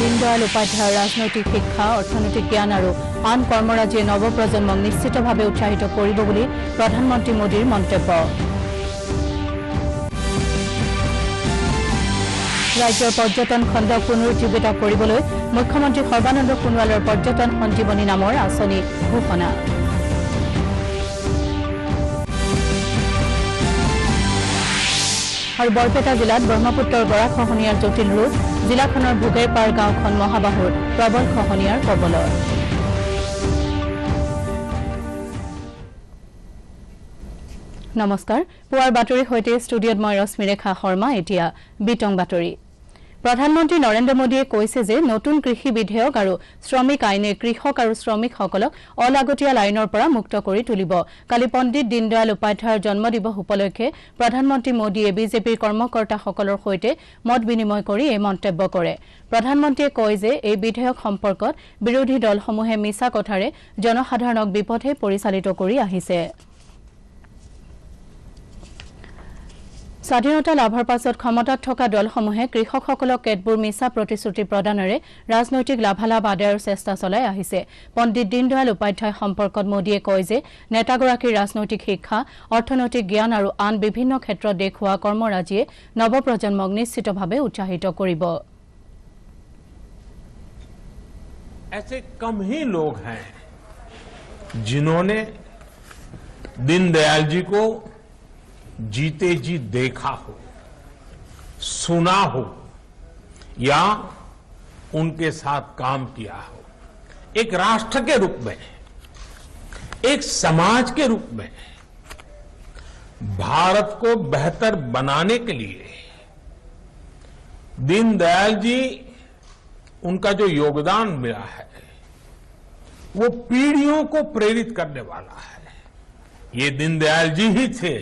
দীনদয়াল উপাধ্যায়ৰ ৰাজনৈতিক শিক্ষা অৰ্থনৈতিক জ্ঞান আৰু আন কৰ্মৰাজিয়ে নৱপ্ৰজন্মক নিশ্চিতভাৱে উৎসাহিত কৰিব বুলি প্ৰধানমন্ত্ৰী মোদীৰ মন্তব্য। ৰাজ্যৰ পৰ্যটন খণ্ডক পুনৰুজ্জীৱিত কৰিবলৈ মুখ্যমন্ত্ৰী সৰ্বানন্দ সোণোৱালৰ পৰ্যটন সঞ্জীৱনী নামৰ আঁচনি ঘোষণা। আৰু বৰপেটা জিলাত ব্ৰহ্মপুত্ৰৰ গৰাখহনীয়াৰ জটিল ৰূপ, জিলাখনৰ ভোগেৰপাৰ গাঁওখন মহাবাহুৰ প্ৰবল খহনীয়াৰ কবলত। নমস্কাৰ, পুৱাৰ বাতৰিৰ সৈতে ষ্টুডিঅত মই ৰশ্মিৰেখা শৰ্মা। এতিয়া বিতং বাতৰি। প্ৰধানমন্ত্ৰী নৰেন্দ্ৰ মোদীয়ে কৈছে যে নতুন কৃষি বিধেয়ক আৰু শ্ৰমিক আইনে কৃষক আৰু শ্ৰমিকসকলক অলাগতিয়াল আইনৰ পৰা মুক্ত কৰি তুলিব। কালি পণ্ডিত দীনদয়াল উপাধ্যায়ৰ জন্মদিৱস উপলক্ষে প্ৰধানমন্ত্ৰী মোদীয়ে বিজেপিৰ কৰ্মকৰ্তাসকলৰ সৈতে মত বিনিময় কৰি এই মন্তব্য কৰে। প্ৰধানমন্ত্ৰীয়ে কয় যে এই বিধেয়ক সম্পৰ্কত বিৰোধী দলসমূহে মিছা কথাৰে জনসাধাৰণক বিপথে পৰিচালিত কৰি আহিছে। স্বাধীনতা লাভৰ পাছত ক্ষমতাত থকা দলসমূহে কৃষকসকলক কেতবোৰ মিছা প্ৰতিশ্ৰুতি প্ৰদানেৰে ৰাজনৈতিক লাভালাভ আদায়ৰ চেষ্টা চলাই আহিছে। পণ্ডিত দীনদয়াল উপাধ্যায় সম্পৰ্কত মোদীয়ে কয় যে নেতাগৰাকীৰ ৰাজনৈতিক শিক্ষা অৰ্থনৈতিক জ্ঞান আৰু আন বিভিন্ন ক্ষেত্ৰত দেখুওৱা কৰ্মৰাজিয়ে নৱপ্ৰজন্মক নিশ্চিতভাৱে উৎসাহিত কৰিব। ऐसे कम ही लोग हैं जिन्होंने दीनदयाल जी को जीते जी देखा हो, सुना हो या उनके साथ काम किया हो। एक राष्ट्र के रूप में, एक समाज के रूप में भारत को बेहतर बनाने के लिए दीनदयाल जी उनका जो योगदान मिला है वो पीढ़ियों को प्रेरित करने वाला है। ये दीनदयाल जी ही थे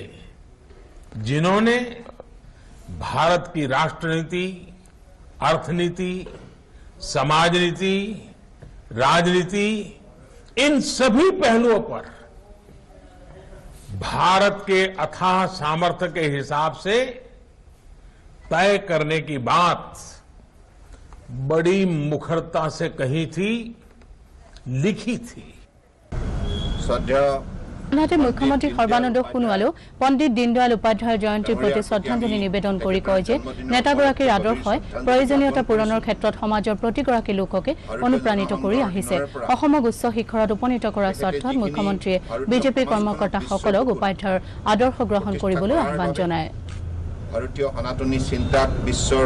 जिन्होंने भारत की राष्ट्रनीति, अर्थनीति, समाज नीति, राजनीति इन सभी पहलुओं पर भारत के अथाह सामर्थ्य के हिसाब से तय करने की बात बड़ी मुखरता से कही थी, लिखी थी। আনহাতে মুখ্যমন্ত্ৰী সৰ্বানন্দ সোণোৱালেও পণ্ডিত দীনদয়াল উপাধ্যায়ৰ জয়ন্তীৰ প্ৰতি শ্ৰদ্ধাঞ্জলি নিবেদন কৰি কয় যে নেতাগৰাকীৰ আদৰ্শই প্ৰয়োজনীয়তা পূৰণৰ ক্ষেত্ৰত সমাজৰ প্ৰতিগৰাকী লোককে অনুপ্ৰাণিত কৰি আহিছে। অসমক উচ্চ শিখৰত উপনীত কৰাৰ স্বাৰ্থত মুখ্যমন্ত্ৰীয়ে বিজেপিৰ কৰ্মকৰ্তাসকলক উপাধ্যায়ৰ আদৰ্শ গ্ৰহণ কৰিবলৈ আহ্বান জনায়। ভাৰতীয় সনাতনী চিন্তাক বিশ্বৰ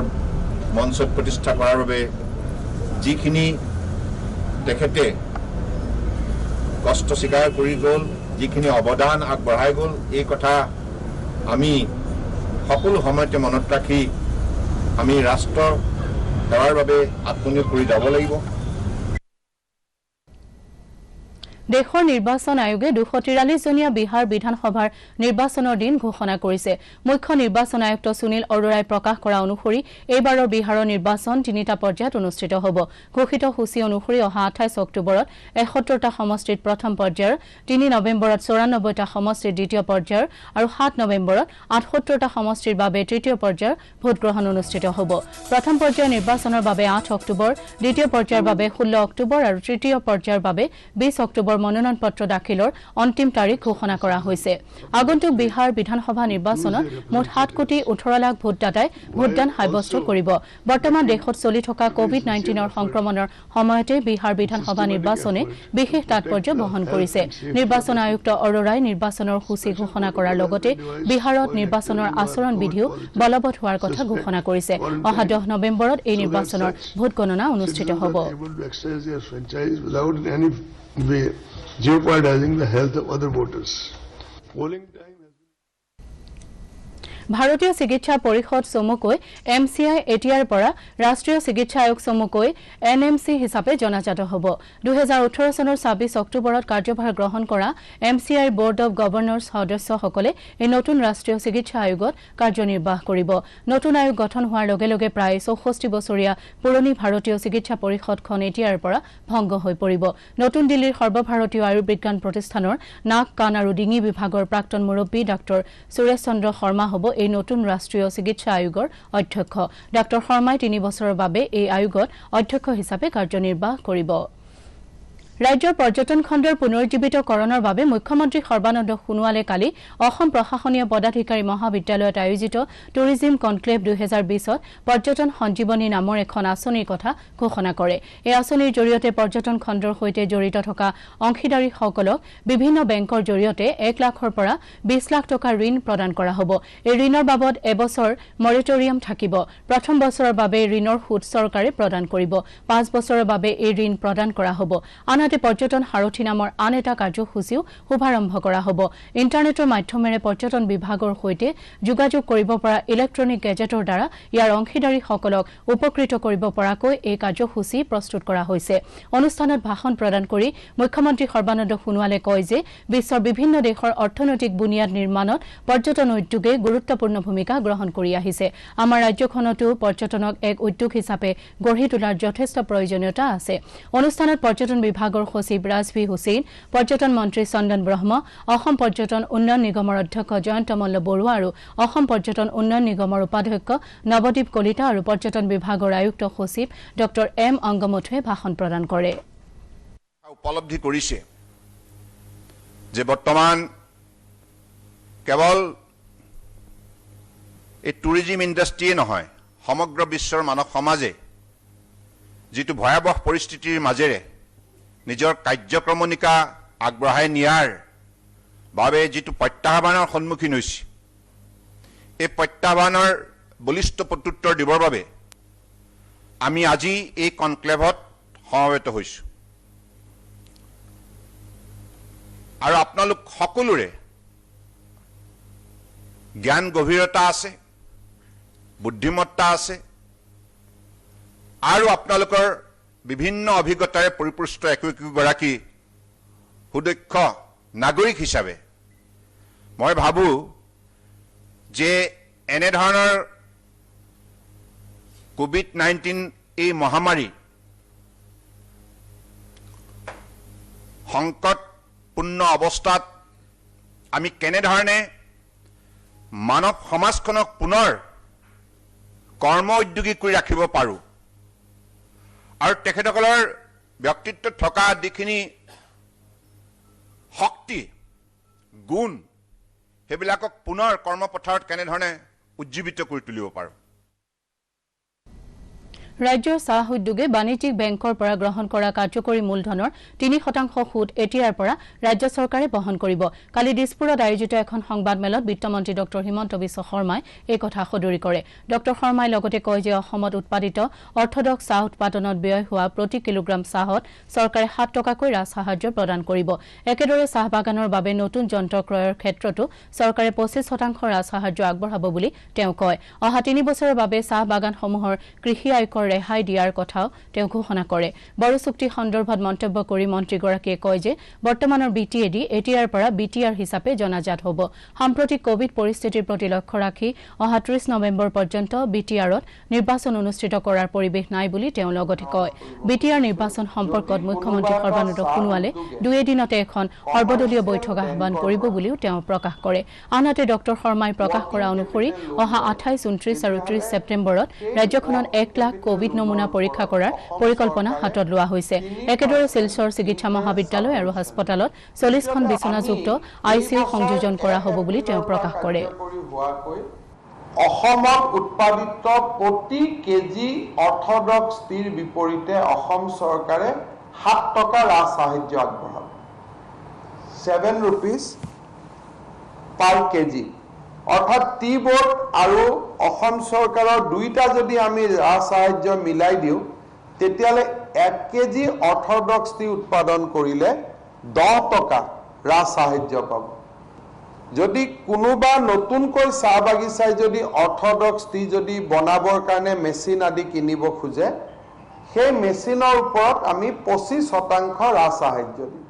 মঞ্চত প্ৰতিষ্ঠা কৰাৰ বাবে যিখিনি তেখেতে কষ্ট স্বীকাৰ কৰি গ'ল, যিখিনি অৱদান আগবঢ়াই গ'ল, এই কথা আমি সকলো সময়তে মনত ৰাখি আমি ৰাষ্ট্ৰ সেৱাৰ বাবে আত্মনিয়োগ কৰি যাব লাগিব। দেশৰ নিৰ্বাচন আয়োগে 243জনীয়া বিহাৰ বিধানসভাৰ নিৰ্বাচনৰ দিন ঘোষণা কৰিছে। মুখ্য নিৰ্বাচন আয়ুক্ত সুনীল অৰোৰাই প্ৰকাশ কৰা অনুসৰি এইবাৰৰ বিহাৰৰ নিৰ্বাচন 3টা পৰ্যায়ত অনুষ্ঠিত হ'ব। ঘোষিত সূচী অনুসৰি অহা 28 অক্টোবৰত 71টা সমষ্টিত প্ৰথম পৰ্যায়ৰ, 3 নৱেম্বৰত 94টা সমষ্টিত দ্বিতীয় পৰ্যায়ৰ আৰু 7 নৱেম্বৰত 78টা সমষ্টিৰ বাবে তৃতীয় পৰ্যায়ৰ ভোটগ্ৰহণ অনুষ্ঠিত হ'ব। প্ৰথম পৰ্যায়ৰ নিৰ্বাচনৰ বাবে 8 অক্টোবৰ, দ্বিতীয় পৰ্যায়ৰ বাবে 16 অক্টোবৰ আৰু তৃতীয় পৰ্যায়ৰ বাবে 20 অক্টোবৰ মনোনয়ন পত্ৰ দাখিলৰ অন্তিম তাৰিখ ঘোষণা কৰা হৈছে। আগন্তুক বিহাৰ বিধানসভা নিৰ্বাচনত মুঠ 7,18 লাখ ভোটদাতাই ভোটদান সাব্যস্ত কৰিব। বৰ্তমান দেশত চলি থকা কোভিড-19ৰ সংক্ৰমণৰ সময়তে বিহাৰ বিধানসভা নিৰ্বাচনে বিশেষ তাৎপৰ্য বহন কৰিছে। নিৰ্বাচন আয়ুক্ত অৰোৰাই নিৰ্বাচনৰ সূচী ঘোষণা কৰাৰ লগতে বিহাৰত নিৰ্বাচনৰ আচৰণ বিধিও বলবৎ হোৱাৰ কথা ঘোষণা কৰিছে। অহা 10 নৱেম্বৰত এই নিৰ্বাচনৰ ভোট গণনা অনুষ্ঠিত হ'ব। Jeopardizing the health of other voters. Polling time ভাৰতীয় চিকিৎসা পৰিষদ চমুকৈ MCI এতিয়াৰ পৰা ৰাষ্ট্ৰীয় চিকিৎসা আয়োগ চমুকৈ NMC হিচাপে জনাজাত হ'ব। 2018 চনৰ 26 অক্টোবৰত কাৰ্যভাৰ গ্ৰহণ কৰা MCI বৰ্ড অৱ গভৰ্ণৰ্ছ সদস্যসকলে এই নতুন ৰাষ্ট্ৰীয় চিকিৎসা আয়োগত কাৰ্যনিৰ্বাহ কৰিব। নতুন আয়োগ গঠন হোৱাৰ লগে লগে প্ৰায় 64 বছৰীয়া পুৰণি ভাৰতীয় চিকিৎসা পৰিষদখন এতিয়াৰ পৰা ভংগ হৈ পৰিব। নতুন দিল্লীৰ সৰ্বভাৰতীয় আয়ুৰ্বিজ্ঞান প্ৰতিষ্ঠানৰ নাক, কাণ আৰু ডিঙি বিভাগৰ প্ৰাক্তন মুৰব্বী ডাক্তৰ সুৰেশ চন্দ্ৰ শৰ্মা হ'ব এই নতুন ৰাষ্ট্ৰীয় চিকিৎসা আয়োগৰ অধ্যক্ষ ডাঃ শৰ্মাই 3 বছৰৰ বাবে এই আয়োগত অধ্যক্ষ হিচাপে কাৰ্যনিৰ্বাহ কৰিব ৰাজ্যৰ পৰ্যটন খণ্ডৰ পুনৰুজ্জীৱিতকৰণৰ বাবে মুখ্যমন্ত্ৰী সৰ্বানন্দ সোণোৱালে কালি অসম প্ৰশাসনীয় পদাধিকাৰী মহাবিদ্যালয়ত আয়োজিত টুৰিজিম কনক্লেভ 2020ত পৰ্যটন সঞ্জীৱনী নামৰ এখন আঁচনিৰ কথা ঘোষণা কৰে এই আঁচনিৰ জৰিয়তে পৰ্যটন খণ্ডৰ সৈতে জড়িত থকা অংশীদাৰীসকলক বিভিন্ন বেংকৰ জৰিয়তে 1 লাখৰ পৰা 20 লাখ টকা ঋণ প্ৰদান কৰা হ'ব এই ঋণৰ বাবদ এবছৰ মৰেটৰিয়াম থাকিব প্ৰথম বছৰৰ বাবে ঋণৰ সুদ চৰকাৰে প্ৰদান কৰিব 5 বছৰৰ বাবে এই ঋণ প্ৰদান কৰা হ'ব আনহাতে পৰ্যটন সাৰথী নামৰ আন এটা কাৰ্যসূচীও শুভাৰম্ভ কৰা হ'ব ইণ্টাৰনেটৰ মাধ্যমেৰে পৰ্যটন বিভাগৰ সৈতে যোগাযোগ কৰিব পৰা ইলেক্ট্ৰনিক গেজেটৰ দ্বাৰা ইয়াৰ অংশীদাৰীসকলক উপকৃত কৰিব পৰাকৈ এই কাৰ্যসূচী প্ৰস্তুত কৰা হৈছে অনুষ্ঠানত ভাষণ প্ৰদান কৰি মুখ্যমন্ত্ৰী সৰ্বানন্দ সোণোৱালে কয় যে বিশ্বৰ বিভিন্ন দেশৰ অৰ্থনৈতিক বুনিয়াদ নিৰ্মাণত পৰ্যটন উদ্যোগে গুৰুত্বপূৰ্ণ ভূমিকা গ্ৰহণ কৰি আহিছে আমাৰ ৰাজ্যখনতো পৰ্যটনক এক উদ্যোগ হিচাপে গঢ়ি তোলাৰ যথেষ্ট প্ৰয়োজনীয়তা আছে অনুষ্ঠানত পৰ্যটন বিভাগৰ সচিব ৰাজভি হুছেইন পৰ্যটন মন্ত্ৰী চন্দন ব্ৰহ্ম অসম পৰ্যটন উন্নয়ন নিগমৰ অধ্যক্ষ জয়ন্ত মল্ল বৰুৱা আৰু অসম পৰ্যটন উন্নয়ন নিগমৰ উপাধ্যক্ষ নৱদীপ কলিতা আৰু পৰ্যটন বিভাগৰ আয়ুক্ত সচিব ডক্টৰ এম অংগমথুৱে ভাষণ প্ৰদান কৰে উপলব্ধি কৰিছে যে বৰ্তমান কেৱল এই টুৰিজিম ইণ্ডাষ্ট্ৰীয়ে নহয় সমগ্ৰ বিশ্বৰ মানৱ সমাজে যিটো ভয়াৱহ পৰিস্থিতিৰ মাজেৰে নিজৰ কাৰ্যক্ৰমণিকা আগবঢ়াই নিয়াৰ বাবে যিটো প্ৰত্যাহ্বানৰ সন্মুখীন হৈছে এই প্ৰত্যাহ্বানৰ বলিষ্ঠ প্ৰত্যুত্তৰ দিবৰ বাবে আমি আজি এই কনক্লেভত সমবেত হৈছোঁ আৰু আপোনালোক সকলোৰে জ্ঞান গভীৰতা আছে বুদ্ধিমত্তা আছে আৰু আপোনালোকৰ বিভিন্ন অভিজ্ঞতাৰে পৰিপুষ্ট একোগৰাকী সুদক্ষ নাগৰিক হিচাপে মই ভাবো যে এনে ধৰণৰ কোভিড-19 এই মহামাৰী সংকটপূৰ্ণ অৱস্থাত আমি কেনেধৰণে মানৱ সমাজখনক পুনৰ কৰ্ম উদ্যোগী কৰি ৰাখিব পাৰোঁ আৰু তেখেতসকলৰ ব্যক্তিত্বত থকা যিখিনি শক্তি গুণ সেইবিলাকক পুনৰ কৰ্মপথাৰত কেনেধৰণে উজ্জীৱিত কৰি তুলিব পাৰোঁ ৰাজ্যৰ চাহ উদ্যোগে বাণিজ্যিক বেংকৰ পৰা গ্ৰহণ কৰা কাৰ্যকৰী মূলধনৰ 3% সুদ এতিয়াৰ পৰা ৰাজ্য চৰকাৰে বহন কৰিব কালি দিছপুৰত আয়োজিত এখন সংবাদমেলত বিত্তমন্ত্ৰী ডক্টৰ হিমন্ত বিশ্ব শৰ্মাই এই কথা সদৰি কৰে ডক্টৰ শৰ্মাই লগতে কয় যে অসমত উৎপাদিত অৰ্থডক্স চাহ উৎপাদনত ব্যয় হোৱা প্ৰতি কিলোগ্ৰাম চাহত চৰকাৰে 7 টকাকৈ ৰাজসাহায্য প্ৰদান কৰিব একেদৰে চাহ বাগানৰ বাবে নতুন যন্ত্ৰ ক্ৰয়ৰ ক্ষেত্ৰতো চৰকাৰে 25% ৰাজসাহায্য আগবঢ়াব বুলি তেওঁ কয় অহা 3 বছৰৰ বাবে চাহ বাগানসমূহৰ কৃষি আয়কৰ ৰেহাই দিয়াৰ কথাও তেওঁ ঘোষণা কৰে বড়ো চুক্তি সন্দৰ্ভত মন্তব্য কৰি মন্ত্ৰীগৰাকীয়ে কয় যে বৰ্তমানৰ বিটিএডি এতিয়াৰ পৰা বিটিআৰ হিচাপে জনাজাত হ'ব সাম্প্ৰতিক কোভিড পৰিস্থিতিৰ প্ৰতি লক্ষ্য ৰাখি অহা 30 নৱেম্বৰ পৰ্যন্ত বিটিআৰত নিৰ্বাচন অনুষ্ঠিত কৰাৰ পৰিৱেশ নাই বুলি তেওঁ লগতে কয় বিটিআৰ নিৰ্বাচন সম্পৰ্কত মুখ্যমন্ত্ৰী সৰ্বানন্দ সোণোৱালে 2 দিনতে এখন সৰ্বদলীয় বৈঠক আহ্বান কৰিব বুলিও তেওঁ প্ৰকাশ কৰে আনহাতে ডক্টৰ শৰ্মাই প্ৰকাশ কৰা অনুসৰি অহা 28, 29 আৰু 30 ছেপ্টেম্বৰত ৰাজ্যখনত 1 লাখ কোভিড নমুনা পৰীক্ষা কৰাৰ পৰিকল্পনা হাতত লোৱা হৈছে একেদৰে শিলচৰ চিকিৎসা মহাবিদ্যালয় আৰু হাস্পতালত 40খন বিছনাযুক্ত আইচিইউ সংযোজন কৰা হ'ব বুলি তেওঁ প্ৰকাশ কৰে অসমত উৎপাদিত প্ৰতি কেজি অৰ্থডক্স টিৰ বিপৰীতে অসম চৰকাৰে 7 টকা ৰাজসাহায্য আগবঢ়াব 7 rupees per kg অৰ্থাৎ টি বোৰ্ড আৰু অসম চৰকাৰৰ দুইটা যদি আমি ৰাজসাহায্য মিলাই দিওঁ তেতিয়ালে 1 কেজি অৰ্থডক্স টি উৎপাদন কৰিলে 10 টকা ৰাজসাহায্য পাব যদি কোনোবা নতুনকৈ চাহ বাগিচাই যদি অৰ্থডক্স টি যদি বনাবৰ কাৰণে মেচিন আদি কিনিব খোজে সেই মেচিনৰ ওপৰত আমি 25% ৰাজসাহায্য দিম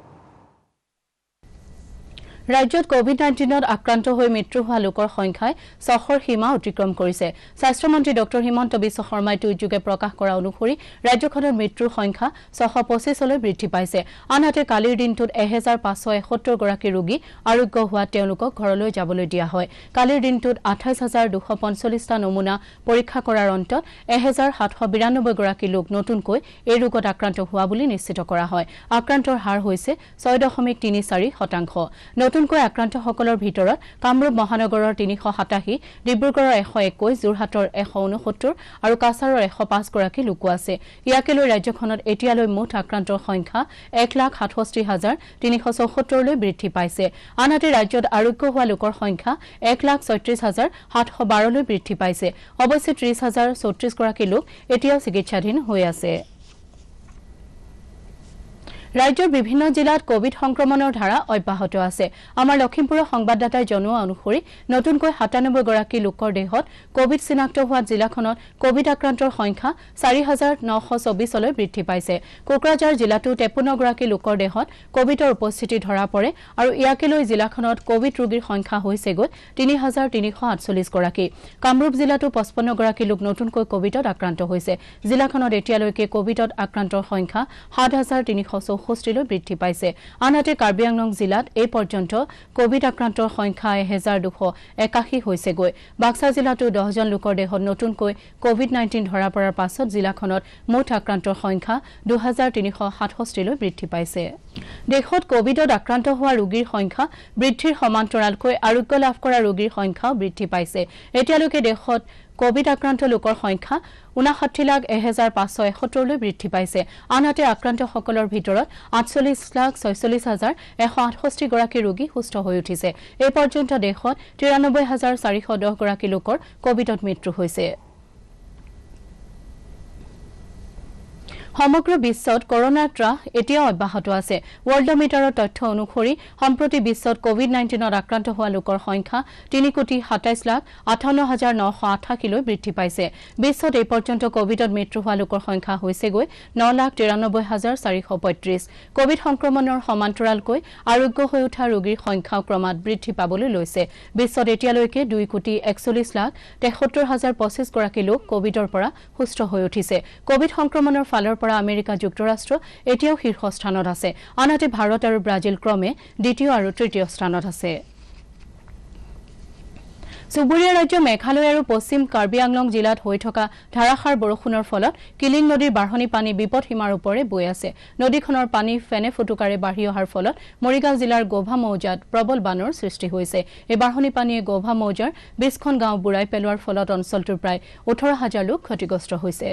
ৰাজ্যত কোভিড-19ত আক্ৰান্ত হৈ মৃত্যু হোৱা লোকৰ সংখ্যাই 600ৰ সীমা অতিক্ৰম কৰিছে। স্বাস্থ্যমন্ত্ৰী ডক্টৰ হিমন্ত বিশ্ব শৰ্মাই টুইটযোগে প্ৰকাশ কৰা অনুসৰি ৰাজ্যখনৰ মৃত্যুৰ সংখ্যা 625লৈ বৃদ্ধি পাইছে। আনহাতে কালিৰ দিনটোত 1571 গৰাকী ৰোগী আৰোগ্য হোৱাত তেওঁলোকক ঘৰলৈ যাবলৈ দিয়া হয়। কালিৰ দিনটোত 28245টা নমুনা পৰীক্ষা কৰাৰ অন্তত 1792 গৰাকী লোক নতুনকৈ এই ৰোগত আক্ৰান্ত হোৱা বুলি নিশ্চিত কৰা হয়। আক্ৰান্তৰ হাৰ হৈছে 6.34%। নতুনকৈ আক্ৰান্তসকলৰ ভিতৰত কামৰূপ মহানগৰৰ 387, ডিব্ৰুগড়ৰ 121, যোৰহাটৰ 169 আৰু কাছাৰৰ 105 গৰাকী লোক আছে। ইয়াকে লৈ ৰাজ্যখনত এতিয়ালৈ মুঠ আক্ৰান্তৰ সংখ্যা 1,67,374লৈ বৃদ্ধি পাইছে। আনহাতে ৰাজ্যত আৰোগ্য হোৱা লোকৰ সংখ্যা 1,36,712লৈ বৃদ্ধি পাইছে। অৱশ্যে 30,034 গৰাকী লোক এতিয়াও চিকিৎসাধীন হৈ আছে। ৰাজ্যৰ বিভিন্ন জিলাত কোভিড সংক্ৰমণৰ ধাৰা অব্যাহত আছে। আমাৰ লখিমপুৰৰ সংবাদদাতাই জনোৱা অনুসৰি নতুনকৈ 97 গৰাকী লোকৰ দেহত কোভিড চিনাক্ত হোৱা জিলাখনত কোভিড আক্ৰান্তৰ সংখ্যা 4,924লৈ বৃদ্ধি পাইছে। কোকৰাঝাৰ জিলাতো 53 গৰাকী লোকৰ দেহত কোভিডৰ উপস্থিতি ধৰা পৰে আৰু ইয়াকে লৈ জিলাখনত কোভিড ৰোগীৰ সংখ্যা হৈছেগৈ 3,348 গৰাকী। কামৰূপ জিলাতো 55 গৰাকী লোক নতুনকৈ কোভিডত আক্ৰান্ত হৈছে। জিলাখনত এতিয়ালৈকে কোভিডত আক্ৰান্তৰ সংখ্যা 7,364লৈ বৃদ্ধি পাইছে। আনহাতে কাৰ্বি আংলং জিলাত এই পৰ্যন্ত কোভিড আক্ৰান্তৰ সংখ্যা 1,281 হৈছেগৈ। বাক্সা জিলাতো 10 জন লোকৰ দেহত নতুনকৈ কোভিড-19 ধৰা পৰাৰ পাছত জিলাখনত মুঠ আক্ৰান্তৰ সংখ্যা 2,367লৈ বৃদ্ধি পাইছে। দেশত কোভিডত আক্ৰান্ত হোৱা ৰোগীৰ সংখ্যা বৃদ্ধিৰ সমান্তৰালকৈ আৰোগ্য লাভ কৰা ৰোগীৰ সংখ্যাও বৃদ্ধি পাইছে। এতিয়ালৈকে দেশত কোভিড আক্ৰান্ত লোকৰ সংখ্যা 59,01,571লৈ বৃদ্ধি পাইছে। আনহাতে আক্ৰান্তসকলৰ ভিতৰত 48,46,168 গৰাকী ৰোগী সুস্থ হৈ উঠিছে। এই পৰ্যন্ত দেশত 93,410 গৰাকী লোকৰ কোভিডত মৃত্যু হৈছে। সমগ্ৰ বিশ্বত কৰোনাৰ ত্ৰাস এতিয়াও অব্যাহত আছে। ৱৰ্ল্ডমিটাৰৰ তথ্য অনুসৰি সম্প্ৰতি বিশ্বত কোভিড-19ত আক্ৰান্ত হোৱা লোকৰ সংখ্যা 3,27,58,988লৈ বৃদ্ধি পাইছে। বিশ্বত এই পৰ্যন্ত কোভিডত মৃত্যু হোৱা লোকৰ সংখ্যা হৈছেগৈ 9,93,435। কোভিড সংক্ৰমণৰ সমান্তৰালকৈ আৰোগ্য হৈ উঠা ৰোগীৰ সংখ্যাও ক্ৰমাৎ বৃদ্ধি পাবলৈ লৈছে। বিশ্বত এতিয়ালৈকে 2,41,73,025 গৰাকী লোক কোভিডৰ পৰা সুস্থ হৈ উঠিছে। কোভিড সংক্ৰমণৰ ফালৰ পৰা আমেৰিকা যুক্তৰাষ্ট্ৰ এতিয়াও শীৰ্ষস্থানত আছে। আনহাতে ভাৰত আৰু ব্ৰাজিল ক্ৰমে দ্বিতীয় আৰু তৃতীয় স্থানত আছে। চুবুৰীয়া ৰাজ্য মেঘালয় আৰু পশ্চিম কাৰ্বি আংলং জিলাত হৈ থকা ধাৰাসাৰ বৰষুণৰ ফলত কিলিং নদীৰ বাঢ়নী পানী বিপদসীমাৰ ওপৰে বৈ আছে। নদীখনৰ পানী ফেনে ফুটুকাৰে বাঢ়ি অহাৰ ফলত মৰিগাঁও জিলাৰ গোভা মৌজাত প্ৰবল বানৰ সৃষ্টি হৈছে। এই বাঢ়নী পানীয়ে গোভা মৌজাৰ 20খন গাঁও বুৰাই পেলোৱাৰ ফলত অঞ্চলটোৰ প্ৰায় 18,000 লোক ক্ষতিগ্ৰস্ত হৈছে।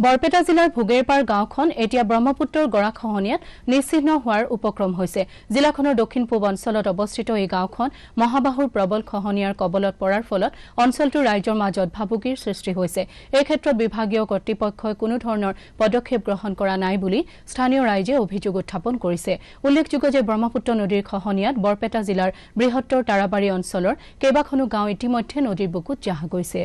বৰপেটা জিলাৰ ভোগেৰপাৰ গাঁওখন এতিয়া ব্ৰহ্মপুত্ৰৰ গৰাখহনীয়াত নিশ্চিহ্ন হোৱাৰ উপক্ৰম হৈছে। জিলাখনৰ দক্ষিণ পূব অঞ্চলত অৱস্থিত এই গাঁওখন মহাবাহুৰ প্ৰবল খহনীয়াৰ কবলত পৰাৰ ফলত অঞ্চলটোৰ ৰাইজৰ মাজত ভাবুকিৰ সৃষ্টি হৈছে। এই ক্ষেত্ৰত বিভাগীয় কৰ্তৃপক্ষই কোনো ধৰণৰ পদক্ষেপ গ্ৰহণ কৰা নাই বুলি স্থানীয় ৰাইজে অভিযোগ উত্থাপন কৰিছে। উল্লেখযোগ্য যে ব্ৰহ্মপুত্ৰ নদীৰ খহনীয়াত বৰপেটা জিলাৰ বৃহত্তৰ তাৰাবাৰী অঞ্চলৰ কেইবাখনো গাঁও ইতিমধ্যে নদীৰ বুকুত জাহ গৈছে।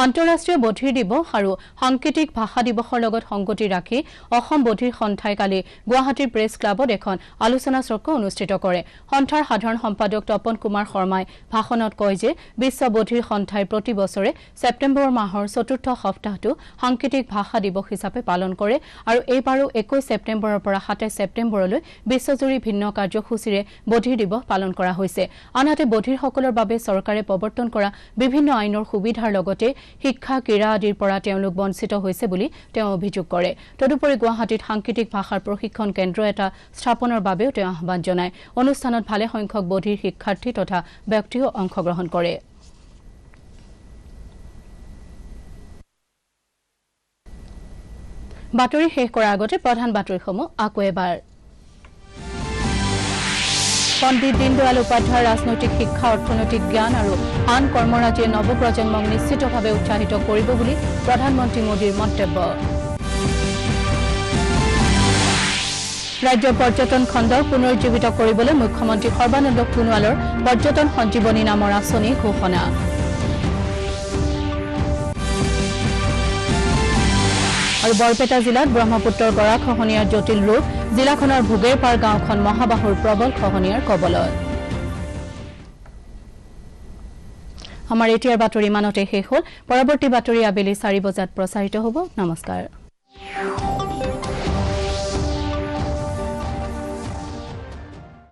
আন্তঃৰাষ্ট্ৰীয় বধিৰ দিৱস আৰু সাংকেতিক ভাষা দিৱসৰ লগত সংগতি ৰাখি অসম বধিৰ সন্থাই কালি গুৱাহাটীৰ প্ৰেছ ক্লাবত এখন আলোচনাচক্ৰ অনুষ্ঠিত কৰে। সন্থাৰ সাধাৰণ সম্পাদক তপন কুমাৰ শৰ্মাই ভাষণত কয় যে বিশ্ব বধিৰ সন্থাই প্ৰতি বছৰে ছেপ্টেম্বৰ মাহৰ ৪ৰ্থ সপ্তাহটো সাংকেতিক ভাষা দিৱস হিচাপে পালন কৰে আৰু এইবাৰো 21 ছেপ্টেম্বৰৰ পৰা 27 ছেপ্টেম্বৰলৈ বিশ্বজুৰি ভিন্ন কাৰ্যসূচীৰে বধিৰ দিৱস পালন কৰা হৈছে। আনহাতে বধিৰসকলৰ বাবে চৰকাৰে প্ৰৱৰ্তন কৰা বিভিন্ন আইনৰ সুবিধাৰ লগতে শিক্ষা ক্ৰীড়া আদিৰ পৰা তেওঁলোক বঞ্চিত হৈছে বুলি তেওঁ অভিযোগ কৰে। তদুপৰি গুৱাহাটীত সাংকেতিক ভাষাৰ প্ৰশিক্ষণ কেন্দ্ৰ এটা স্থাপনৰ বাবেও তেওঁ আহ্বান জনায়। অনুষ্ঠানত ভালে সংখ্যক বধিৰ শিক্ষাৰ্থী তথা ব্যক্তিও অংশগ্ৰহণ কৰে। বাতৰি শেষ কৰাৰ আগতে প্ৰধান বাতৰিসমূহ আকৌ এবাৰ। পণ্ডিত দীনদয়াল উপাধ্যায়ৰ ৰাজনৈতিক শিক্ষা, অৰ্থনৈতিক জ্ঞান আৰু আন কৰ্মৰাজিয়ে নৱপ্ৰজন্মক নিশ্চিতভাৱে উৎসাহিত কৰিব বুলি প্ৰধানমন্ত্ৰী মোদীৰ মন্তব্য। ৰাজ্যৰ পৰ্যটন খণ্ডক পুনৰুজ্জীৱিত কৰিবলৈ মুখ্যমন্ত্ৰী সৰ্বানন্দ সোণোৱালৰ পৰ্যটন সঞ্জীৱনী নামৰ আঁচনি ঘোষণা। আৰু বৰপেটা জিলাত ব্ৰহ্মপুত্ৰৰ গৰাখহনীয়াৰ জটিল ৰূপ, জিলাখনৰ ভোগেৰপাৰ গাঁওখন মহাবাহুৰ প্ৰবল খহনীয়াৰ কবলত। আমাৰ এতিয়াৰ বাতৰি ইমানতে শেষ হ'ল। পৰৱৰ্তী বাতৰি আবেলি 4 বজাত প্ৰচাৰিত হ'ব। নমস্কাৰ।